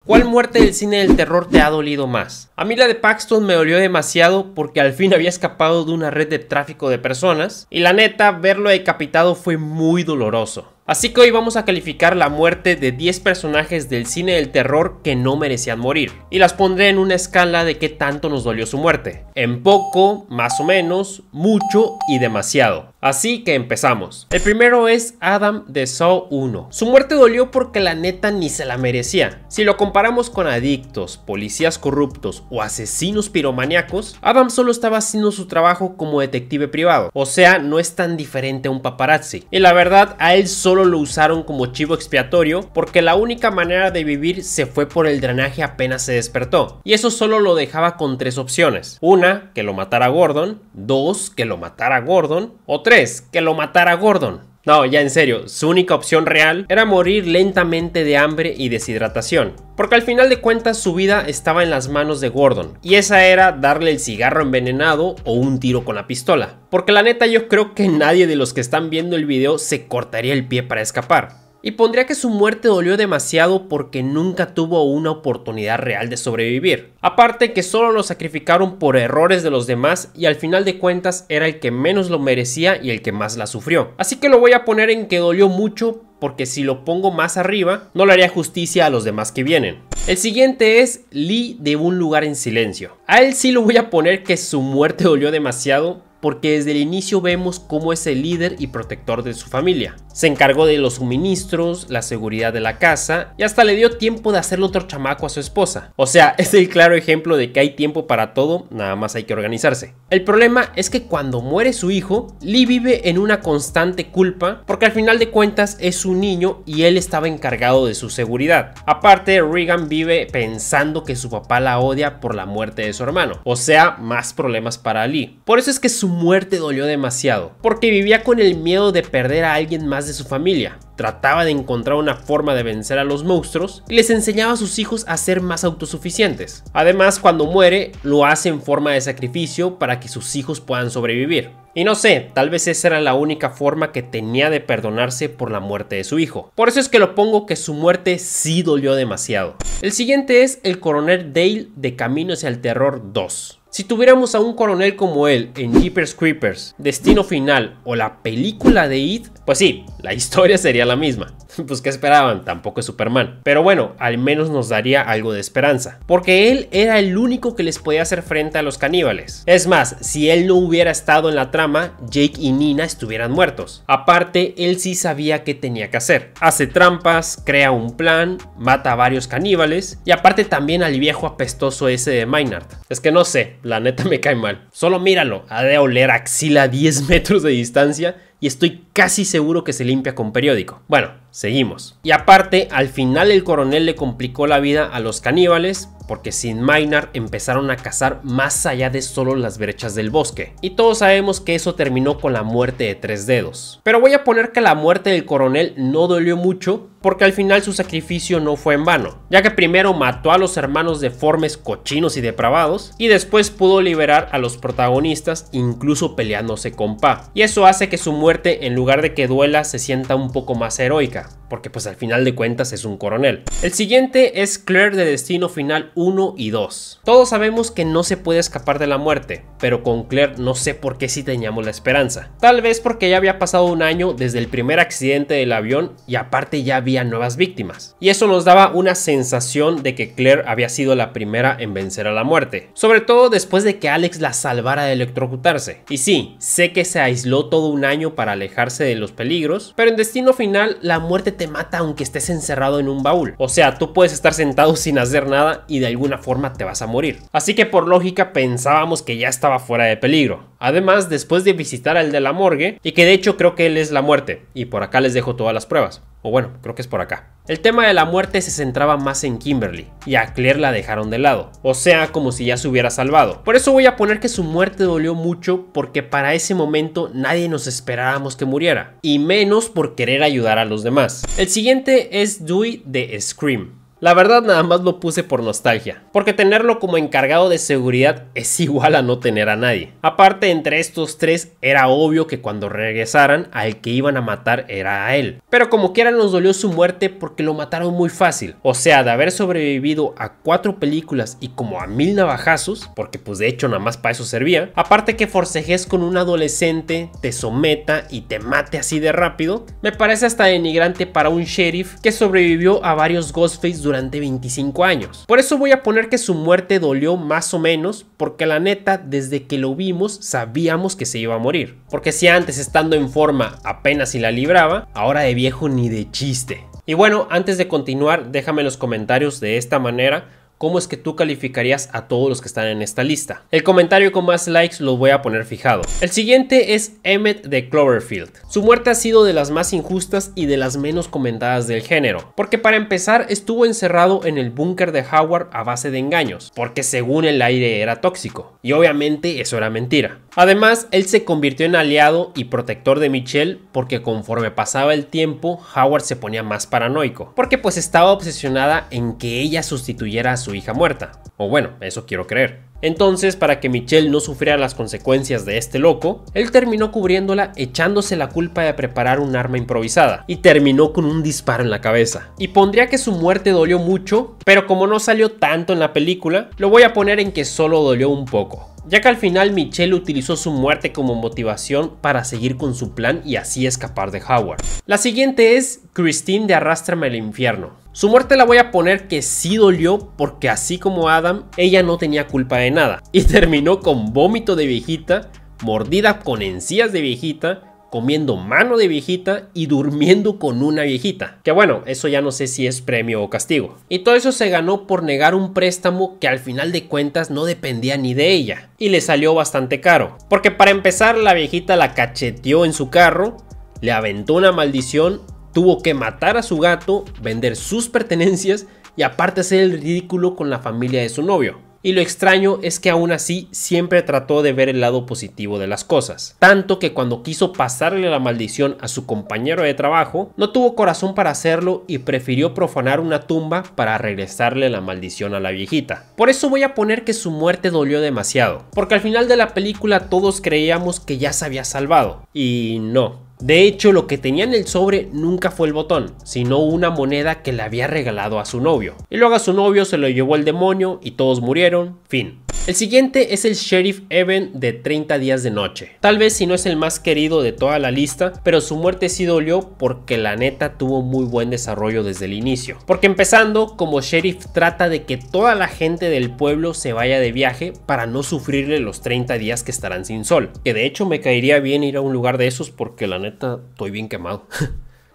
¿Cuál muerte del cine del terror te ha dolido más? A mí la de Paxton me dolió demasiado porque al fin había escapado de una red de tráfico de personas y la neta, verlo decapitado fue muy doloroso. Así que hoy vamos a calificar la muerte de 10 personajes del cine del terror que no merecían morir. Y las pondré en una escala de qué tanto nos dolió su muerte. En poco, más o menos, mucho y demasiado. Así que empezamos. El primero es Adam de Saw 1. Su muerte dolió porque la neta ni se la merecía. Si lo comparamos con adictos, policías corruptos o asesinos piromaníacos, Adam solo estaba haciendo su trabajo como detective privado. O sea, no es tan diferente a un paparazzi. Y la verdad, a él solo lo usaron como chivo expiatorio porque la única manera de vivir se fue por el drenaje apenas se despertó. Y eso solo lo dejaba con 3 opciones. Una, que lo matara Gordon. 2, que lo matara Gordon. O 3, que lo matara Gordon. No, ya en serio, su única opción real era morir lentamente de hambre y deshidratación, porque al final de cuentas su vida estaba en las manos de Gordon, y esa era darle el cigarro envenenado o un tiro con la pistola, porque la neta yo creo que nadie de los que están viendo el video se cortaría el pie para escapar. Y pondría que su muerte dolió demasiado porque nunca tuvo una oportunidad real de sobrevivir. Aparte que solo lo sacrificaron por errores de los demás y al final de cuentas era el que menos lo merecía y el que más la sufrió. Así que lo voy a poner en que dolió mucho porque si lo pongo más arriba no le haría justicia a los demás que vienen. El siguiente es Lee de Un lugar en silencio. A él sí lo voy a poner que su muerte dolió demasiado porque desde el inicio vemos cómo es el líder y protector de su familia. Se encargó de los suministros, la seguridad de la casa y hasta le dio tiempo de hacerle otro chamaco a su esposa. O sea, es el claro ejemplo de que hay tiempo para todo, nada más hay que organizarse. El problema es que cuando muere su hijo, Lee vive en una constante culpa porque al final de cuentas es un niño y él estaba encargado de su seguridad. Aparte, Regan vive pensando que su papá la odia por la muerte de su hermano. O sea, más problemas para Lee. Por eso es que su muerte dolió demasiado, porque vivía con el miedo de perder a alguien más de su familia. Trataba de encontrar una forma de vencer a los monstruos y les enseñaba a sus hijos a ser más autosuficientes. Además, cuando muere, lo hace en forma de sacrificio para que sus hijos puedan sobrevivir. Y no sé, tal vez esa era la única forma que tenía de perdonarse por la muerte de su hijo. Por eso es que lo pongo que su muerte sí dolió demasiado. El siguiente es el coronel Dale de Camino hacia el Terror 2. Si tuviéramos a un coronel como él en Jeepers Creepers, Destino Final o la película de It, pues sí, la historia sería la misma. Pues ¿qué esperaban? Tampoco es Superman. Pero bueno, al menos nos daría algo de esperanza, porque él era el único que les podía hacer frente a los caníbales. Es más, si él no hubiera estado en la trama, Jake y Nina estuvieran muertos. Aparte, él sí sabía qué tenía que hacer. Hace trampas, crea un plan, mata a varios caníbales y aparte también al viejo apestoso ese de Maynard. Es que no sé, la neta me cae mal. Solo míralo, ha de oler axila a 10 metros de distancia y estoy casi seguro que se limpia con periódico. Bueno, seguimos. Y aparte, al final el coronel le complicó la vida a los caníbales porque sin Maynard empezaron a cazar más allá de solo las brechas del bosque. Y todos sabemos que eso terminó con la muerte de 3 dedos. Pero voy a poner que la muerte del coronel no dolió mucho porque al final su sacrificio no fue en vano, ya que primero mató a los hermanos deformes, cochinos y depravados y después pudo liberar a los protagonistas incluso peleándose con Pa. Y eso hace que su muerte en lugar de que duela se sienta un poco más heroica, porque pues al final de cuentas es un coronel. El siguiente es Claire de Destino Final 1 y 2. Todos sabemos que no se puede escapar de la muerte, pero con Claire no sé por qué sí teníamos la esperanza. Tal vez porque ya había pasado un año desde el primer accidente del avión y aparte ya había nuevas víctimas. Y eso nos daba una sensación de que Claire había sido la primera en vencer a la muerte. Sobre todo después de que Alex la salvara de electrocutarse. Y sí, sé que se aisló todo un año para alejarse de los peligros, pero en Destino Final la muerte te mata aunque estés encerrado en un baúl. O sea, tú puedes estar sentado sin hacer nada y de alguna forma te vas a morir. Así que por lógica pensábamos que ya estaba fuera de peligro. Además, después de visitar al de la morgue, y que de hecho creo que él es la muerte, y por acá les dejo todas las pruebas. O bueno, creo que es por acá. El tema de la muerte se centraba más en Kimberly, y a Claire la dejaron de lado. O sea, como si ya se hubiera salvado. Por eso voy a poner que su muerte dolió mucho, porque para ese momento nadie nos esperábamos que muriera. Y menos por querer ayudar a los demás. El siguiente es Dewey de Scream. La verdad nada más lo puse por nostalgia, porque tenerlo como encargado de seguridad es igual a no tener a nadie. Aparte, entre estos tres era obvio que cuando regresaran al que iban a matar era a él. Pero como quiera nos dolió su muerte porque lo mataron muy fácil. O sea, de haber sobrevivido a 4 películas y como a 1000 navajazos, porque pues de hecho nada más para eso servía. Aparte que forcejes con un adolescente, te someta y te mate así de rápido, me parece hasta denigrante para un sheriff que sobrevivió a varios Ghostface durante 25 años. Por eso voy a poner que su muerte dolió más o menos, porque la neta desde que lo vimos sabíamos que se iba a morir. Porque si antes estando en forma apenas si la libraba, ahora de viejo ni de chiste. Y bueno, antes de continuar, déjame en los comentarios de esta manera ¿cómo es que tú calificarías a todos los que están en esta lista? El comentario con más likes lo voy a poner fijado. El siguiente es Emmett de Cloverfield. Su muerte ha sido de las más injustas y de las menos comentadas del género, porque para empezar estuvo encerrado en el búnker de Howard a base de engaños, porque según el aire era tóxico, y obviamente eso era mentira. Además, él se convirtió en aliado y protector de Michelle porque conforme pasaba el tiempo, Howard se ponía más paranoico, porque pues estaba obsesionada en que ella sustituyera a su hija muerta, o bueno, eso quiero creer. Entonces, para que Michelle no sufriera las consecuencias de este loco, él terminó cubriéndola echándose la culpa de preparar un arma improvisada, y terminó con un disparo en la cabeza. Y pondría que su muerte dolió mucho, pero como no salió tanto en la película, lo voy a poner en que solo dolió un poco, ya que al final Michelle utilizó su muerte como motivación para seguir con su plan y así escapar de Howard. La siguiente es Christine de Arrástrame al Infierno. Su muerte la voy a poner que sí dolió porque así como Adam, ella no tenía culpa de nada y terminó con vómito de viejita, mordida con encías de viejita, comiendo mano de viejita y durmiendo con una viejita. Que bueno, eso ya no sé si es premio o castigo. Y todo eso se ganó por negar un préstamo que al final de cuentas no dependía ni de ella. Y le salió bastante caro. Porque para empezar la viejita la cacheteó en su carro, le aventó una maldición, tuvo que matar a su gato, vender sus pertenencias y aparte hacer el ridículo con la familia de su novio. Y lo extraño es que aún así siempre trató de ver el lado positivo de las cosas. Tanto que cuando quiso pasarle la maldición a su compañero de trabajo, no tuvo corazón para hacerlo y prefirió profanar una tumba para regresarle la maldición a la viejita. Por eso voy a poner que su muerte dolió demasiado, porque al final de la película todos creíamos que ya se había salvado. Y no. De hecho, lo que tenía en el sobre nunca fue el botón, sino una moneda que le había regalado a su novio. Y luego a su novio se lo llevó el demonio y todos murieron, fin. El siguiente es el Sheriff Evan de 30 días de noche. Tal vez si no es el más querido de toda la lista, pero su muerte sí dolió porque la neta tuvo muy buen desarrollo desde el inicio. Porque empezando, como sheriff trata de que toda la gente del pueblo se vaya de viaje para no sufrirle los 30 días que estarán sin sol. Que de hecho me caería bien ir a un lugar de esos porque la neta estoy bien quemado.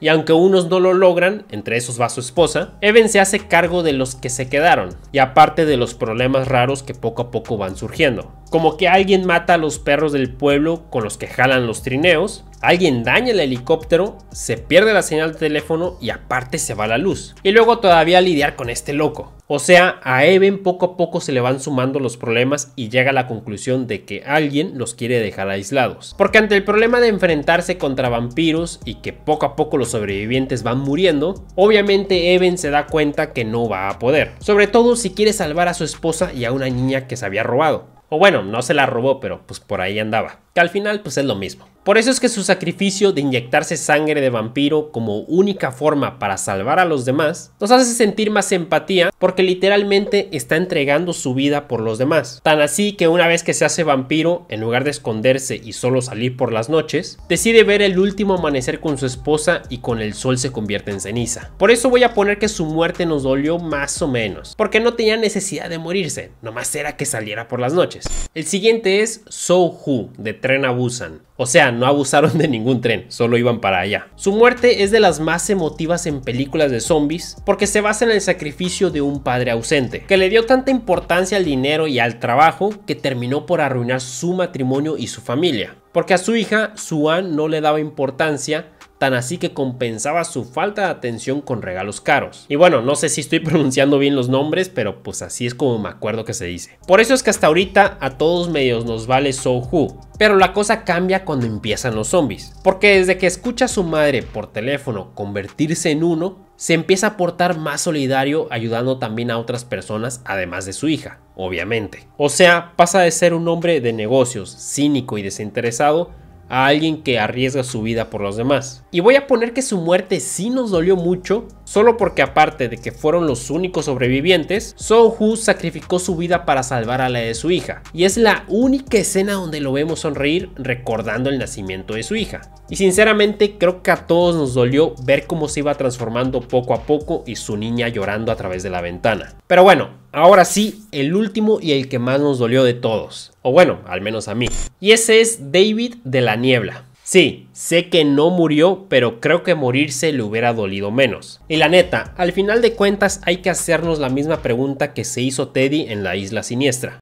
Y aunque unos no lo logran, entre esos va su esposa, Evan se hace cargo de los que se quedaron, y aparte de los problemas raros que poco a poco van surgiendo. Como que alguien mata a los perros del pueblo con los que jalan los trineos, alguien daña el helicóptero, se pierde la señal de teléfono y aparte se va la luz. Y luego todavía lidiar con este loco. O sea, a Evan poco a poco se le van sumando los problemas y llega a la conclusión de que alguien los quiere dejar aislados. Porque ante el problema de enfrentarse contra vampiros y que poco a poco los sobrevivientes van muriendo, obviamente Evan se da cuenta que no va a poder. Sobre todo si quiere salvar a su esposa y a una niña que se había robado. O bueno, no se la robó, pero pues por ahí andaba. Que al final pues es lo mismo. Por eso es que su sacrificio de inyectarse sangre de vampiro como única forma para salvar a los demás nos hace sentir más empatía porque literalmente está entregando su vida por los demás. Tan así que una vez que se hace vampiro, en lugar de esconderse y solo salir por las noches, decide ver el último amanecer con su esposa y con el sol se convierte en ceniza. Por eso voy a poner que su muerte nos dolió más o menos, porque no tenía necesidad de morirse, nomás era que saliera por las noches. El siguiente es So-Who de Tren a Busan. O sea, no abusaron de ningún tren, solo iban para allá. Su muerte es de las más emotivas en películas de zombies porque se basa en el sacrificio de un padre ausente, que le dio tanta importancia al dinero y al trabajo que terminó por arruinar su matrimonio y su familia. Porque a su hija, Sue-Ann, no le daba importancia, tan así que compensaba su falta de atención con regalos caros. Y bueno, no sé si estoy pronunciando bien los nombres, pero pues así es como me acuerdo que se dice. Por eso es que hasta ahorita a todos medios nos vale So-Who. Pero la cosa cambia cuando empiezan los zombies, porque desde que escucha a su madre por teléfono convertirse en uno, se empieza a portar más solidario, ayudando también a otras personas además de su hija, obviamente. O sea, pasa de ser un hombre de negocios, cínico y desinteresado, a alguien que arriesga su vida por los demás. Y voy a poner que su muerte sí nos dolió mucho, solo porque aparte de que fueron los únicos sobrevivientes, So-Who sacrificó su vida para salvar a la de su hija, y es la única escena donde lo vemos sonreír recordando el nacimiento de su hija. Y sinceramente creo que a todos nos dolió ver cómo se iba transformando poco a poco y su niña llorando a través de la ventana. Pero bueno, ahora sí, el último y el que más nos dolió de todos, o bueno, al menos a mí, y ese es David de la Niebla. Sí, sé que no murió, pero creo que morirse le hubiera dolido menos. Y la neta, al final de cuentas hay que hacernos la misma pregunta que se hizo Teddy en la Isla Siniestra.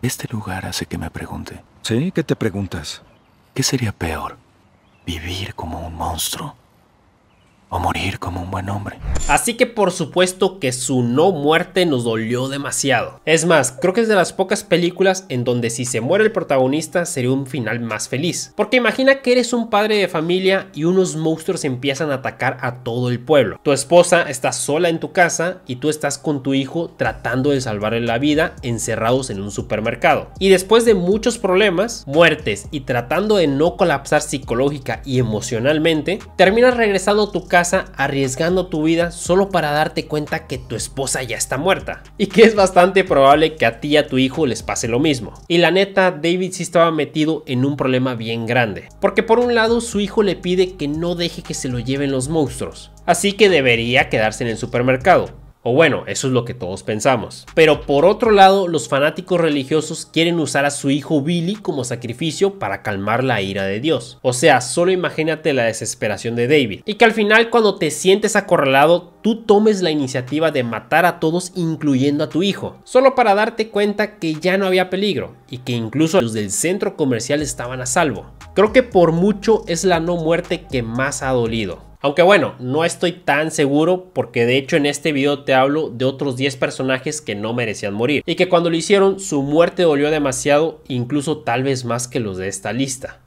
Este lugar hace que me pregunte. ¿Sí? ¿Qué te preguntas? ¿Qué sería peor? ¿Vivir como un monstruo? ¿O morir como un buen hombre? Así que por supuesto que su no muerte nos dolió demasiado. Es más, creo que es de las pocas películas en donde si se muere el protagonista sería un final más feliz. Porque imagina que eres un padre de familia y unos monstruos empiezan a atacar a todo el pueblo. Tu esposa está sola en tu casa y tú estás con tu hijo tratando de salvarle la vida encerrados en un supermercado. Y después de muchos problemas, muertes y tratando de no colapsar psicológica y emocionalmente, terminas regresando a tu casa arriesgando tu vida solo para darte cuenta que tu esposa ya está muerta y que es bastante probable que a ti y a tu hijo les pase lo mismo. Y la neta, David sí estaba metido en un problema bien grande, porque por un lado su hijo le pide que no deje que se lo lleven los monstruos, así que debería quedarse en el supermercado. O bueno, eso es lo que todos pensamos. Pero por otro lado, los fanáticos religiosos quieren usar a su hijo Billy como sacrificio para calmar la ira de Dios. O sea, solo imagínate la desesperación de David. Y que al final, cuando te sientes acorralado, tú tomes la iniciativa de matar a todos, incluyendo a tu hijo. Solo para darte cuenta que ya no había peligro y que incluso los del centro comercial estaban a salvo. Creo que por mucho es la no muerte que más ha dolido. Aunque bueno, no estoy tan seguro porque de hecho en este video te hablo de otros 10 personajes que no merecían morir y que cuando lo hicieron su muerte dolió demasiado, incluso tal vez más que los de esta lista.